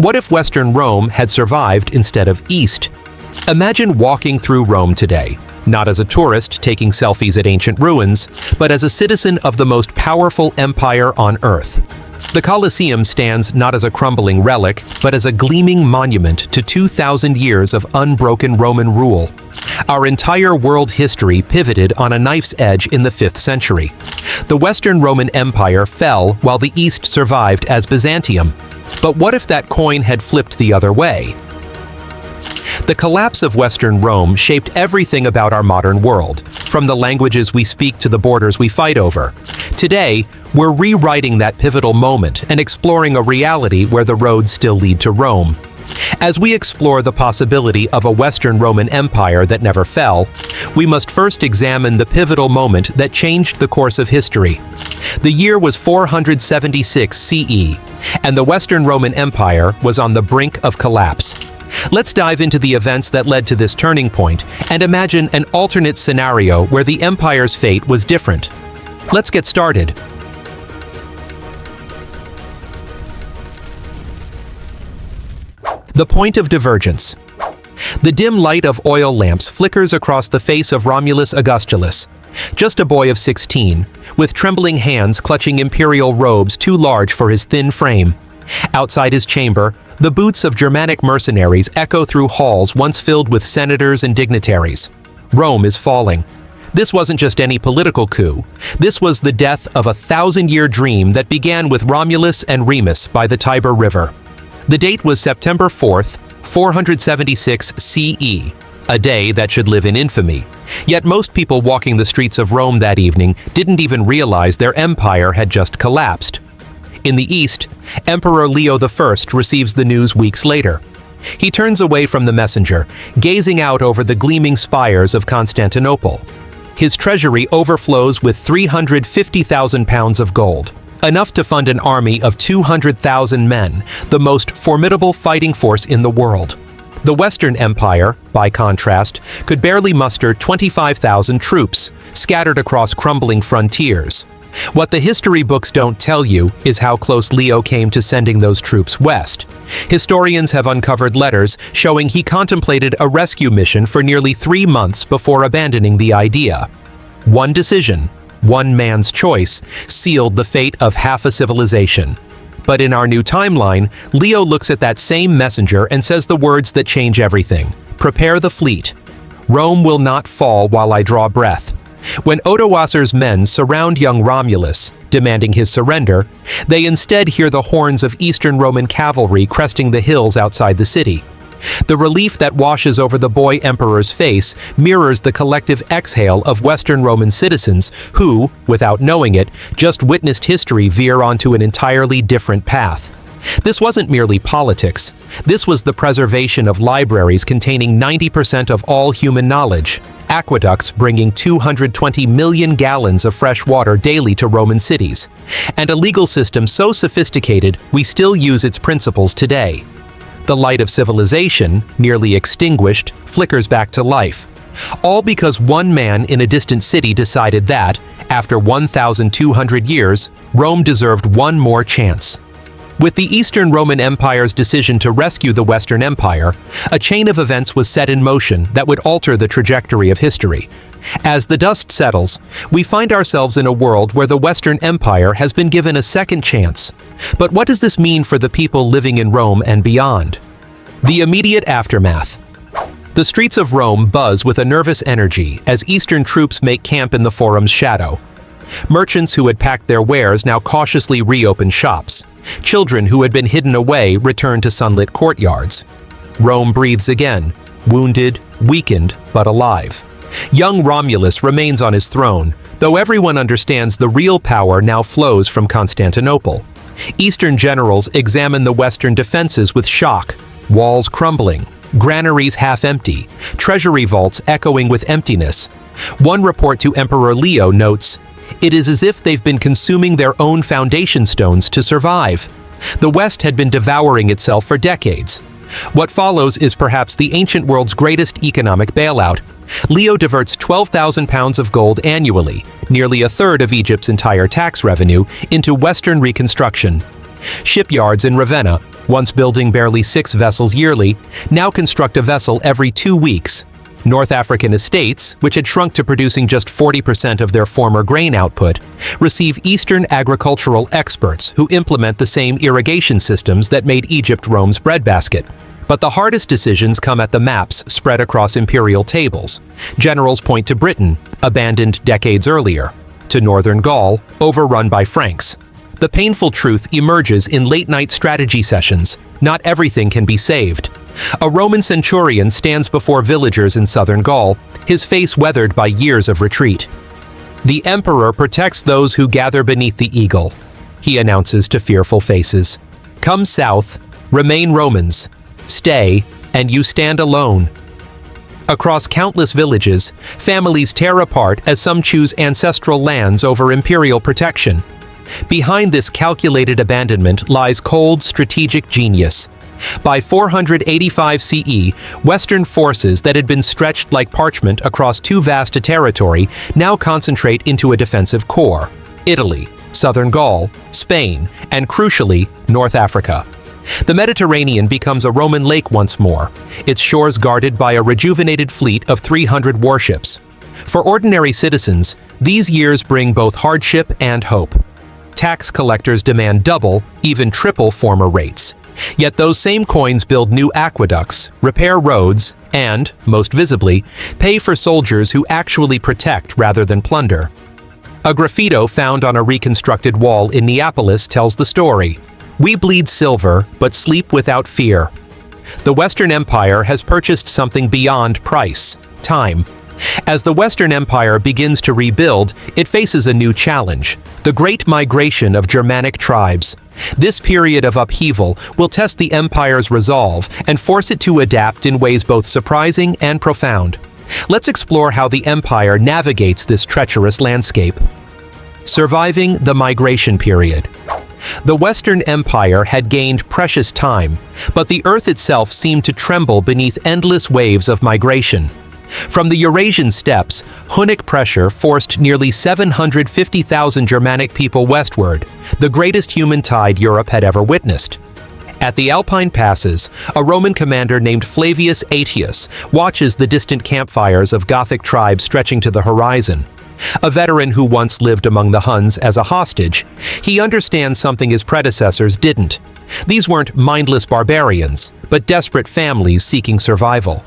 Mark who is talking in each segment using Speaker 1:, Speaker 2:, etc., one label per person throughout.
Speaker 1: What if Western Rome had survived instead of East? Imagine walking through Rome today, not as a tourist taking selfies at ancient ruins, but as a citizen of the most powerful empire on Earth. The Colosseum stands not as a crumbling relic, but as a gleaming monument to 2,000 years of unbroken Roman rule. Our entire world history pivoted on a knife's edge in the 5th century. The Western Roman Empire fell while the East survived as Byzantium. But what if that coin had flipped the other way? The collapse of Western Rome shaped everything about our modern world, from the languages we speak to the borders we fight over. Today, we're rewriting that pivotal moment and exploring a reality where the roads still lead to Rome. As we explore the possibility of a Western Roman Empire that never fell, we must first examine the pivotal moment that changed the course of history. The year was 476 CE, and the Western Roman Empire was on the brink of collapse. Let's dive into the events that led to this turning point and imagine an alternate scenario where the empire's fate was different. Let's get started. The point of divergence. The dim light of oil lamps flickers across the face of Romulus Augustulus, just a boy of 16, with trembling hands clutching imperial robes too large for his thin frame. Outside his chamber, the boots of Germanic mercenaries echo through halls once filled with senators and dignitaries. Rome is falling. This wasn't just any political coup. This was the death of a 1,000-year dream that began with Romulus and Remus by the Tiber River. The date was September 4th, 476 CE, a day that should live in infamy. Yet most people walking the streets of Rome that evening didn't even realize their empire had just collapsed. In the East, Emperor Leo I receives the news weeks later. He turns away from the messenger, gazing out over the gleaming spires of Constantinople. His treasury overflows with 350,000 pounds of gold, enough to fund an army of 200,000 men, the most formidable fighting force in the world. The Western Empire, by contrast, could barely muster 25,000 troops, scattered across crumbling frontiers. What the history books don't tell you is how close Leo came to sending those troops west. Historians have uncovered letters showing he contemplated a rescue mission for nearly 3 months before abandoning the idea. One decision, one man's choice, sealed the fate of half a civilization. But in our new timeline, Leo looks at that same messenger and says the words that change everything. Prepare the fleet. Rome will not fall while I draw breath. When Odoacer's men surround young Romulus, demanding his surrender, they instead hear the horns of Eastern Roman cavalry cresting the hills outside the city. The relief that washes over the boy emperor's face mirrors the collective exhale of Western Roman citizens who, without knowing it, just witnessed history veer onto an entirely different path. This wasn't merely politics. This was the preservation of libraries containing 90% of all human knowledge, aqueducts bringing 220 million gallons of fresh water daily to Roman cities, and a legal system so sophisticated we still use its principles today. The light of civilization, nearly extinguished, flickers back to life. All because one man in a distant city decided that, after 1,200 years, Rome deserved one more chance. With the Eastern Roman Empire's decision to rescue the Western Empire, a chain of events was set in motion that would alter the trajectory of history. As the dust settles, we find ourselves in a world where the Western Empire has been given a second chance. But what does this mean for the people living in Rome and beyond? The immediate aftermath. The streets of Rome buzz with a nervous energy as Eastern troops make camp in the Forum's shadow. Merchants who had packed their wares now cautiously reopen shops. Children who had been hidden away return to sunlit courtyards. Rome breathes again, wounded, weakened, but alive. Young Romulus remains on his throne, though everyone understands the real power now flows from Constantinople. Eastern generals examine the Western defenses with shock, walls crumbling, granaries half empty, treasury vaults echoing with emptiness. One report to Emperor Leo notes, "It is as if they've been consuming their own foundation stones to survive." The West had been devouring itself for decades. What follows is perhaps the ancient world's greatest economic bailout. Leo diverts 12,000 pounds of gold annually, nearly a third of Egypt's entire tax revenue, into Western reconstruction. Shipyards in Ravenna, once building barely 6 vessels yearly, now construct a vessel every 2 weeks. North African estates, which had shrunk to producing just 40% of their former grain output, receive Eastern agricultural experts who implement the same irrigation systems that made Egypt Rome's breadbasket. But the hardest decisions come at the maps spread across imperial tables. Generals point to Britain, abandoned decades earlier, to northern Gaul, overrun by Franks. The painful truth emerges in late-night strategy sessions. Not everything can be saved. A Roman centurion stands before villagers in southern Gaul, his face weathered by years of retreat. "The emperor protects those who gather beneath the eagle," he announces to fearful faces. "Come south, remain Romans. Stay, and you stand alone." Across countless villages, families tear apart as some choose ancestral lands over imperial protection. Behind this calculated abandonment lies cold, strategic genius. By 485 CE, Western forces that had been stretched like parchment across too vast a territory now concentrate into a defensive core: Italy, southern Gaul, Spain, and crucially, North Africa. The Mediterranean becomes a Roman lake once more, its shores guarded by a rejuvenated fleet of 300 warships. For ordinary citizens, these years bring both hardship and hope. Tax collectors demand double, even triple former rates. Yet those same coins build new aqueducts, repair roads, and, most visibly, pay for soldiers who actually protect rather than plunder. A graffito found on a reconstructed wall in Neapolis tells the story. "We bleed silver, but sleep without fear." The Western Empire has purchased something beyond price: time. As the Western Empire begins to rebuild, it faces a new challenge: the Great Migration of Germanic tribes. This period of upheaval will test the empire's resolve and force it to adapt in ways both surprising and profound. Let's explore how the empire navigates this treacherous landscape. Surviving the migration period. The Western Empire had gained precious time, but the earth itself seemed to tremble beneath endless waves of migration. From the Eurasian steppes, Hunnic pressure forced nearly 750,000 Germanic people westward, the greatest human tide Europe had ever witnessed. At the Alpine passes, a Roman commander named Flavius Aetius watches the distant campfires of Gothic tribes stretching to the horizon. A veteran who once lived among the Huns as a hostage, he understands something his predecessors didn't. These weren't mindless barbarians, but desperate families seeking survival.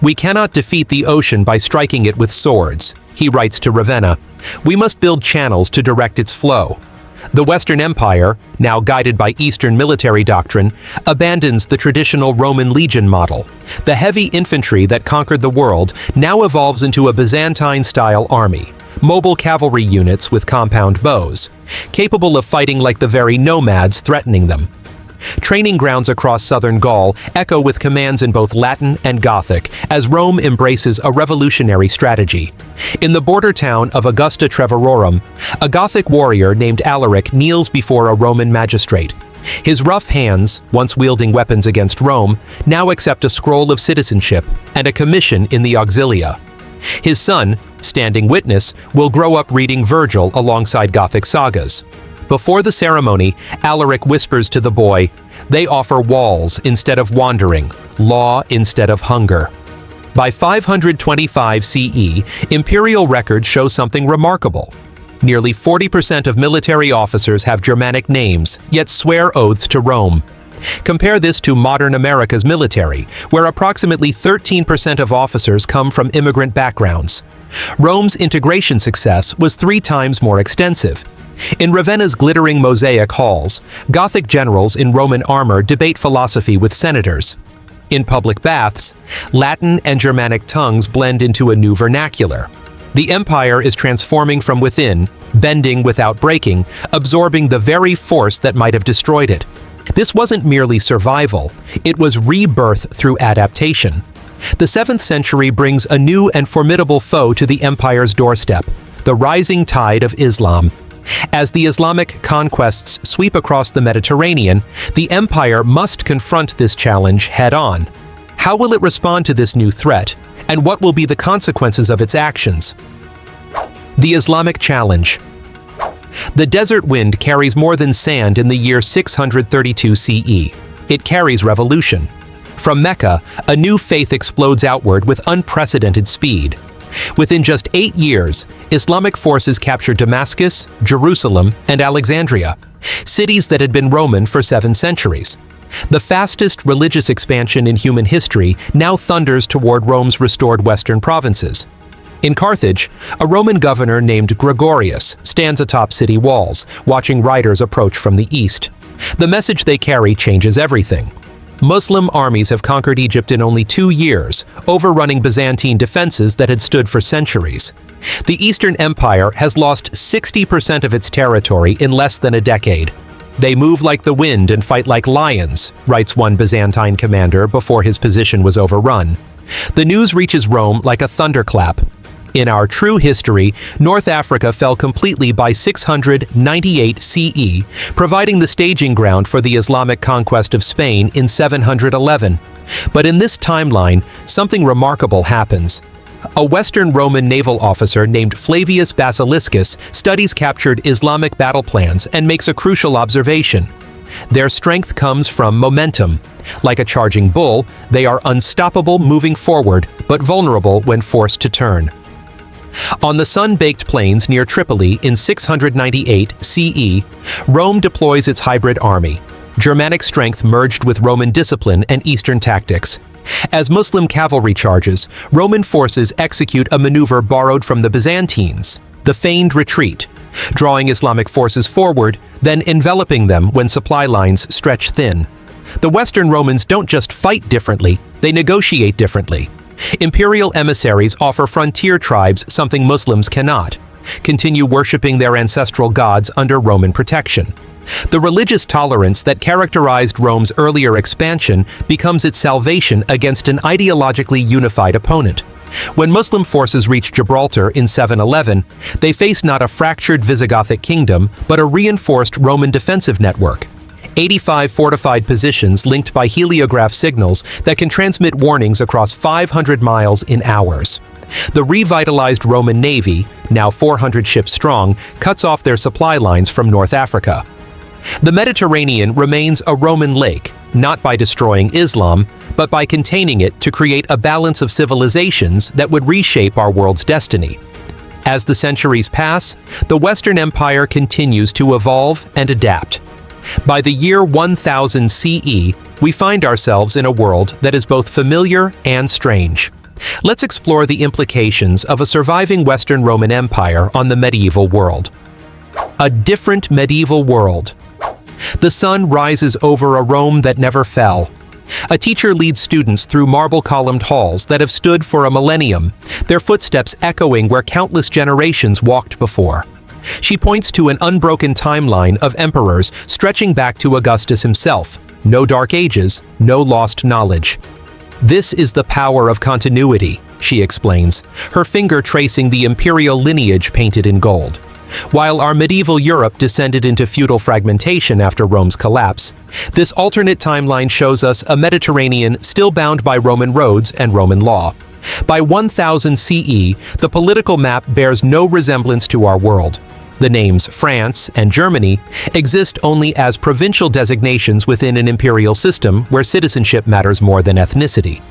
Speaker 1: "We cannot defeat the ocean by striking it with swords," he writes to Ravenna. "We must build channels to direct its flow." The Western Empire, now guided by Eastern military doctrine, abandons the traditional Roman legion model. The heavy infantry that conquered the world now evolves into a Byzantine-style army, mobile cavalry units with compound bows, capable of fighting like the very nomads threatening them. Training grounds across southern Gaul echo with commands in both Latin and Gothic as Rome embraces a revolutionary strategy. In the border town of Augusta Treverorum, a Gothic warrior named Alaric kneels before a Roman magistrate. His rough hands, once wielding weapons against Rome, now accept a scroll of citizenship and a commission in the Auxilia. His son, standing witness, will grow up reading Virgil alongside Gothic sagas. Before the ceremony, Alaric whispers to the boy, "They offer walls instead of wandering, law instead of hunger." By 525 CE, imperial records show something remarkable. Nearly 40% of military officers have Germanic names, yet swear oaths to Rome. Compare this to modern America's military, where approximately 13% of officers come from immigrant backgrounds. Rome's integration success was 3 times more extensive. In Ravenna's glittering mosaic halls, Gothic generals in Roman armor debate philosophy with senators. In public baths, Latin and Germanic tongues blend into a new vernacular. The empire is transforming from within, bending without breaking, absorbing the very force that might have destroyed it. This wasn't merely survival, it was rebirth through adaptation. The 7th century brings a new and formidable foe to the empire's doorstep: the rising tide of Islam. As the Islamic conquests sweep across the Mediterranean, the empire must confront this challenge head-on. How will it respond to this new threat, and what will be the consequences of its actions? The Islamic challenge. The desert wind carries more than sand in the year 632 CE. It carries revolution. From Mecca, a new faith explodes outward with unprecedented speed. Within just 8 years, Islamic forces captured Damascus, Jerusalem, and Alexandria, cities that had been Roman for 7 centuries. The fastest religious expansion in human history now thunders toward Rome's restored western provinces. In Carthage, a Roman governor named Gregorius stands atop city walls, watching riders approach from the east. The message they carry changes everything. Muslim armies have conquered Egypt in only 2 years, overrunning Byzantine defenses that had stood for centuries. The Eastern Empire has lost 60% of its territory in less than a decade. "They move like the wind and fight like lions," writes one Byzantine commander before his position was overrun. The news reaches Rome like a thunderclap. In our true history, North Africa fell completely by 698 CE, providing the staging ground for the Islamic conquest of Spain in 711. But in this timeline, something remarkable happens. A Western Roman naval officer named Flavius Basiliscus studies captured Islamic battle plans and makes a crucial observation. Their strength comes from momentum. Like a charging bull, they are unstoppable moving forward, but vulnerable when forced to turn. On the sun-baked plains near Tripoli in 698 CE, Rome deploys its hybrid army. Germanic strength merged with Roman discipline and Eastern tactics. As Muslim cavalry charges, Roman forces execute a maneuver borrowed from the Byzantines, the feigned retreat, drawing Islamic forces forward, then enveloping them when supply lines stretch thin. The Western Romans don't just fight differently, they negotiate differently. Imperial emissaries offer frontier tribes something Muslims cannot: continue worshipping their ancestral gods under Roman protection. The religious tolerance that characterized Rome's earlier expansion becomes its salvation against an ideologically unified opponent. When Muslim forces reach Gibraltar in 711, they face not a fractured Visigothic kingdom, but a reinforced Roman defensive network. 85 fortified positions linked by heliograph signals that can transmit warnings across 500 miles in hours. The revitalized Roman navy, now 400 ships strong, cuts off their supply lines from North Africa. The Mediterranean remains a Roman lake, not by destroying Islam, but by containing it to create a balance of civilizations that would reshape our world's destiny. As the centuries pass, the Western Empire continues to evolve and adapt. By the year 1000 CE, we find ourselves in a world that is both familiar and strange. Let's explore the implications of a surviving Western Roman Empire on the medieval world. A different medieval world. The sun rises over a Rome that never fell. A teacher leads students through marble-columned halls that have stood for a millennium, their footsteps echoing where countless generations walked before. She points to an unbroken timeline of emperors stretching back to Augustus himself. No dark ages, no lost knowledge. "This is the power of continuity," she explains, her finger tracing the imperial lineage painted in gold. While our medieval Europe descended into feudal fragmentation after Rome's collapse, this alternate timeline shows us a Mediterranean still bound by Roman roads and Roman law. By 1000 CE, the political map bears no resemblance to our world. The names France and Germany exist only as provincial designations within an imperial system where citizenship matters more than ethnicity.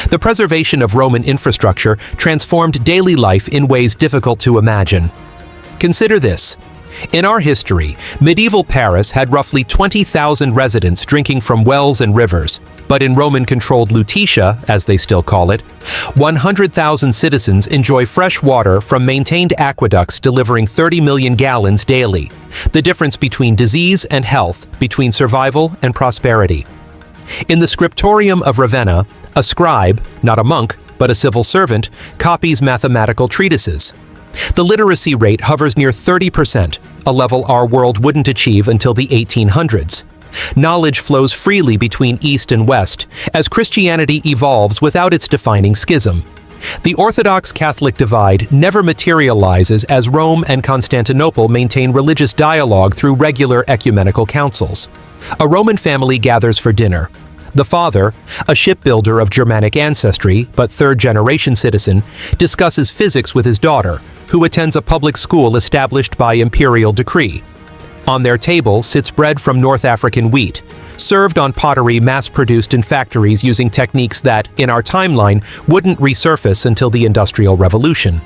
Speaker 1: The preservation of Roman infrastructure transformed daily life in ways difficult to imagine. Consider this. In our history, medieval Paris had roughly 20,000 residents drinking from wells and rivers, but in Roman-controlled Lutetia, as they still call it, 100,000 citizens enjoy fresh water from maintained aqueducts delivering 30 million gallons daily. The difference between disease and health, between survival and prosperity. In the scriptorium of Ravenna, a scribe, not a monk, but a civil servant, copies mathematical treatises. The literacy rate hovers near 30%, a level our world wouldn't achieve until the 1800s. Knowledge flows freely between East and West, as Christianity evolves without its defining schism. The Orthodox-Catholic divide never materializes as Rome and Constantinople maintain religious dialogue through regular ecumenical councils. A Roman family gathers for dinner. The father, a shipbuilder of Germanic ancestry but third-generation citizen, discusses physics with his daughter, who attends a public school established by imperial decree. On their table sits bread from North African wheat, served on pottery mass-produced in factories using techniques that, in our timeline, wouldn't resurface until the Industrial Revolution.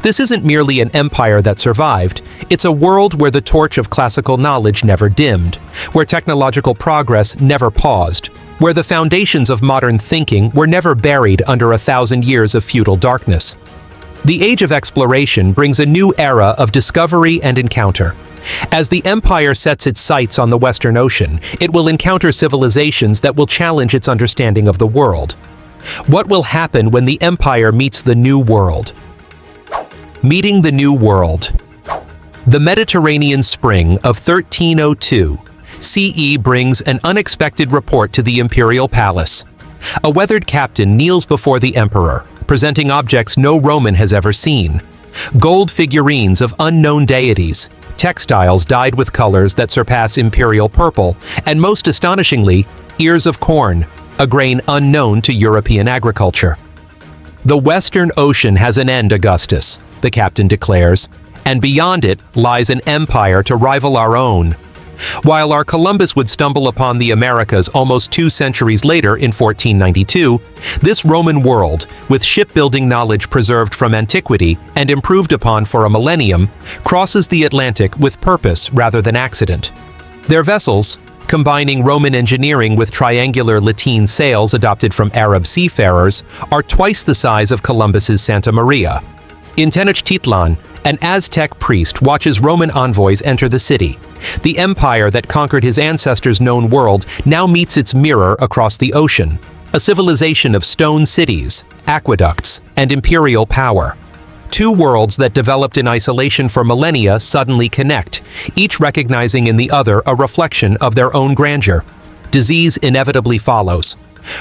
Speaker 1: This isn't merely an empire that survived, it's a world where the torch of classical knowledge never dimmed, where technological progress never paused, where the foundations of modern thinking were never buried under 1,000 years of feudal darkness. The Age of Exploration brings a new era of discovery and encounter. As the empire sets its sights on the Western Ocean, it will encounter civilizations that will challenge its understanding of the world. What will happen when the empire meets the New World? Meeting the New World. The Mediterranean Spring of 1302 CE brings an unexpected report to the imperial palace. A weathered captain kneels before the emperor, presenting objects no Roman has ever seen. Gold figurines of unknown deities, textiles dyed with colors that surpass imperial purple, and most astonishingly, ears of corn, a grain unknown to European agriculture. The Western Ocean has an end, Augustus, the captain declares, and beyond it lies an empire to rival our own. While our Columbus would stumble upon the Americas almost 2 centuries later in 1492, this Roman world, with shipbuilding knowledge preserved from antiquity and improved upon for a millennium, crosses the Atlantic with purpose rather than accident. Their vessels, combining Roman engineering with triangular lateen sails adopted from Arab seafarers, are twice the size of Columbus's Santa Maria. In Tenochtitlan, an Aztec priest watches Roman envoys enter the city. The empire that conquered his ancestors' known world now meets its mirror across the ocean, a civilization of stone cities, aqueducts, and imperial power. 2 worlds that developed in isolation for millennia suddenly connect, each recognizing in the other a reflection of their own grandeur. Disease inevitably follows.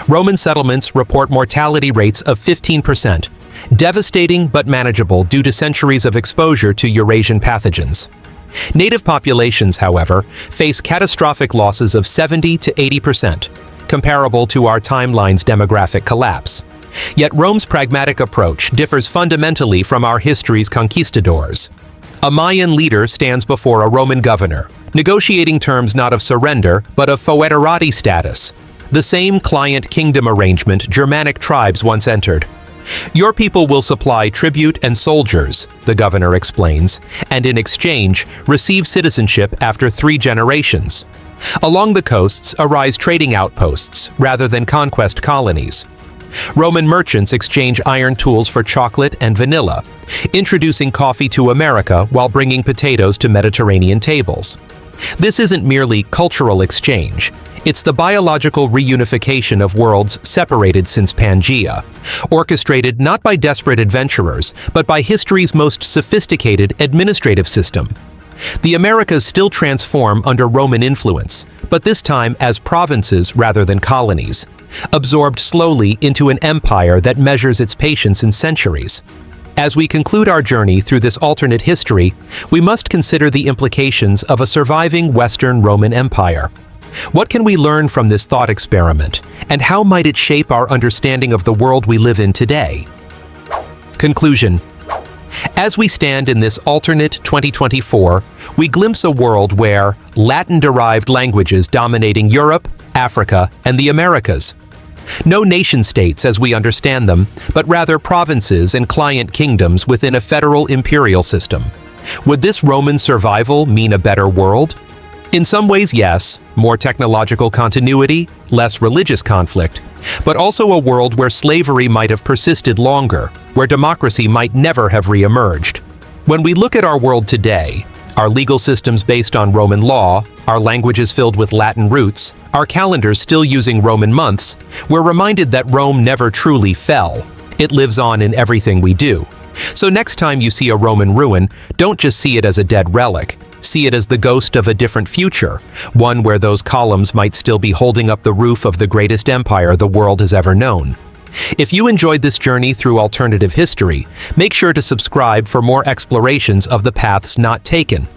Speaker 1: Roman settlements report mortality rates of 15%, devastating but manageable due to centuries of exposure to Eurasian pathogens. Native populations, however, face catastrophic losses of 70 to 80%, comparable to our timeline's demographic collapse. Yet Rome's pragmatic approach differs fundamentally from our history's conquistadors. A Mayan leader stands before a Roman governor, negotiating terms not of surrender, but of foederati status, the same client kingdom arrangement Germanic tribes once entered. Your people will supply tribute and soldiers, the governor explains, and in exchange, receive citizenship after 3 generations. Along the coasts arise trading outposts rather than conquest colonies. Roman merchants exchange iron tools for chocolate and vanilla, introducing coffee to America while bringing potatoes to Mediterranean tables. This isn't merely cultural exchange. It's the biological reunification of worlds separated since Pangaea, orchestrated not by desperate adventurers, but by history's most sophisticated administrative system. The Americas still transform under Roman influence, but this time as provinces rather than colonies, absorbed slowly into an empire that measures its patience in centuries. As we conclude our journey through this alternate history, we must consider the implications of a surviving Western Roman Empire. What can we learn from this thought experiment, and how might it shape our understanding of the world we live in today? Conclusion. As we stand in this alternate 2024, we glimpse a world where Latin-derived languages dominating Europe, Africa, and the Americas. No nation-states as we understand them, but rather provinces and client kingdoms within a federal imperial system. Would this Roman survival mean a better world? In some ways, yes, more technological continuity, less religious conflict, but also a world where slavery might have persisted longer, where democracy might never have re-emerged. When we look at our world today, our legal systems based on Roman law, our languages filled with Latin roots, our calendars still using Roman months, we're reminded that Rome never truly fell. It lives on in everything we do. So next time you see a Roman ruin, don't just see it as a dead relic. See it as the ghost of a different future, one where those columns might still be holding up the roof of the greatest empire the world has ever known. If you enjoyed this journey through alternative history, make sure to subscribe for more explorations of the paths not taken.